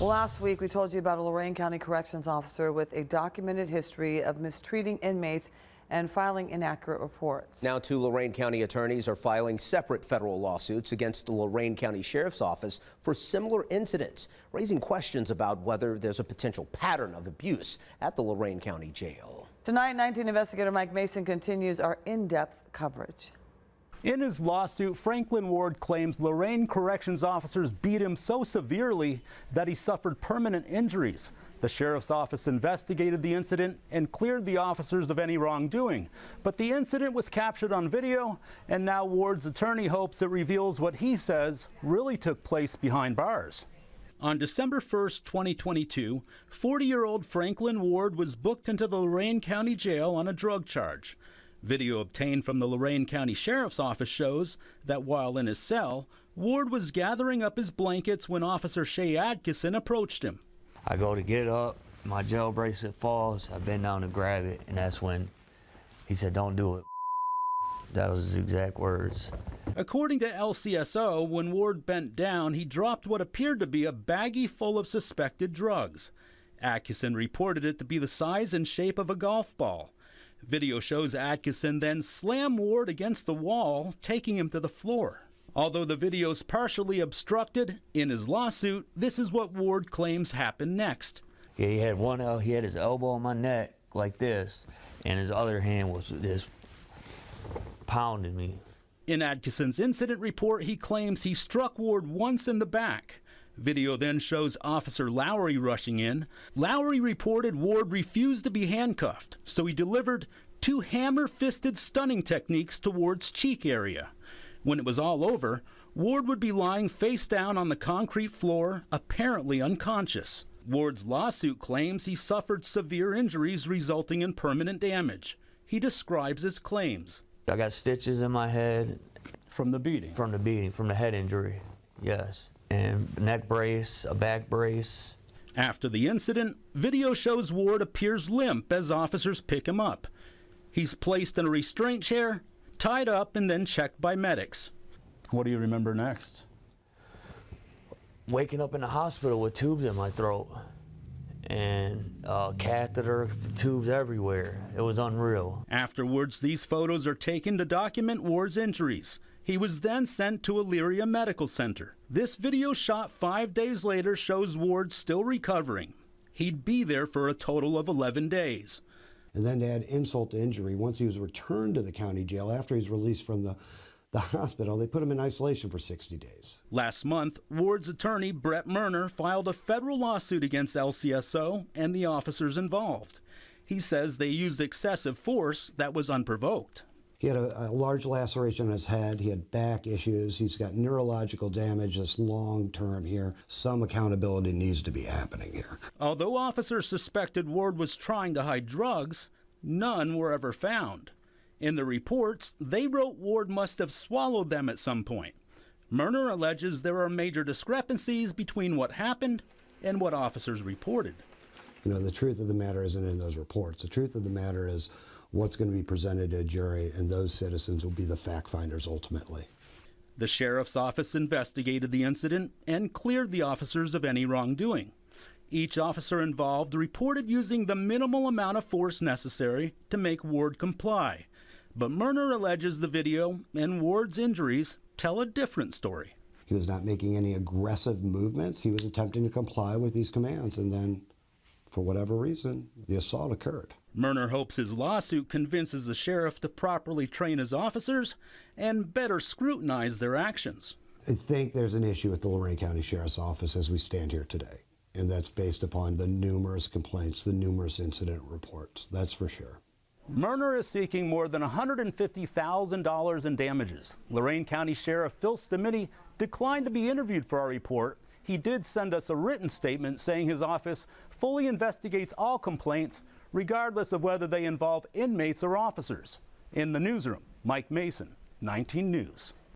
Well, last week we told you about a Lorain County corrections officer with a documented history of mistreating inmates and filing inaccurate reports. Now 2 Lorain County attorneys are filing separate federal lawsuits against the Lorain County Sheriff's Office for similar incidents, raising questions about whether there's a potential pattern of abuse at the Lorain County Jail. Tonight, 19 investigator Mike Mason continues our in-depth coverage. In his lawsuit, Franklin Ward claims Lorain corrections officers beat him so severely that he suffered permanent injuries. The sheriff's office investigated the incident and cleared the officers of any wrongdoing. But the incident was captured on video, and now Ward's attorney hopes it reveals what he says really took place behind bars. On December 1st, 2022, 40-year-old Franklin Ward was booked into the Lorain County Jail on a drug charge. Video obtained from the Lorain County Sheriff's Office shows that while in his cell, Ward was gathering up his blankets when Officer Shay Adkison approached him. I go to get up, my jail bracelet falls, I bend down to grab it, and that's when he said, "Don't do it." That was his exact words. According to LCSO, when Ward bent down, he dropped what appeared to be a baggie full of suspected drugs. Adkison reported it to be the size and shape of a golf ball. Video shows Adkison then slam Ward against the wall, taking him to the floor. Although the video's partially obstructed, in his lawsuit, this is what Ward claims happened next. Yeah, he had his elbow on my neck like this, and his other hand was just pounding me. In Adkison's incident report, he claims he struck Ward once in the back. Video then shows Officer Lowry rushing in. Lowry reported Ward refused to be handcuffed, so he delivered 2 hammer-fisted stunning techniques to Ward's cheek area. When it was all over, Ward would be lying face down on the concrete floor, apparently unconscious. Ward's lawsuit claims he suffered severe injuries resulting in permanent damage. He describes his claims. I got stitches in my head. From the beating? From the head injury, yes. And neck brace, a back brace. After the incident, video shows Ward appears limp as officers pick him up. He's placed in a restraint chair, tied up, and then checked by medics. What do you remember next? Waking up in the hospital with tubes in my throat and catheter tubes everywhere. It was unreal. Afterwards, these photos are taken to document Ward's injuries. He was then sent to Elyria Medical Center. This video shot 5 days later shows Ward still recovering. He'd be there for a total of 11 days. And then to add insult to injury, once he was returned to the county jail after he's released from the hospital, they put him in isolation for 60 days. Last month, Ward's attorney, Brett Murner, filed a federal lawsuit against LCSO and the officers involved. He says they used excessive force that was unprovoked. He had a large laceration on his head. He had back issues. He's got neurological damage that's long-term here. Some accountability needs to be happening here. Although officers suspected Ward was trying to hide drugs, none were ever found. In the reports, they wrote Ward must have swallowed them at some point. Murner alleges there are major discrepancies between what happened and what officers reported. You know, the truth of the matter isn't in those reports. The truth of the matter is what's going to be presented to a jury, and those citizens will be the fact finders ultimately. The sheriff's office investigated the incident and cleared the officers of any wrongdoing. Each officer involved reported using the minimal amount of force necessary to make Ward comply. But Murner alleges the video and Ward's injuries tell a different story. He was not making any aggressive movements. He was attempting to comply with these commands, and then, for whatever reason, the assault occurred. Murner hopes his lawsuit convinces the sheriff to properly train his officers and better scrutinize their actions. I think there's an issue with the Lorain County Sheriff's Office as we stand here today, and that's based upon the numerous complaints, the numerous incident reports, that's for sure. Murner is seeking more than $150,000 in damages. Lorain County Sheriff Phil Stamini declined to be interviewed for our report. He did send us a written statement saying his office fully investigates all complaints, regardless of whether they involve inmates or officers. In the newsroom, Mike Mason, 19 News.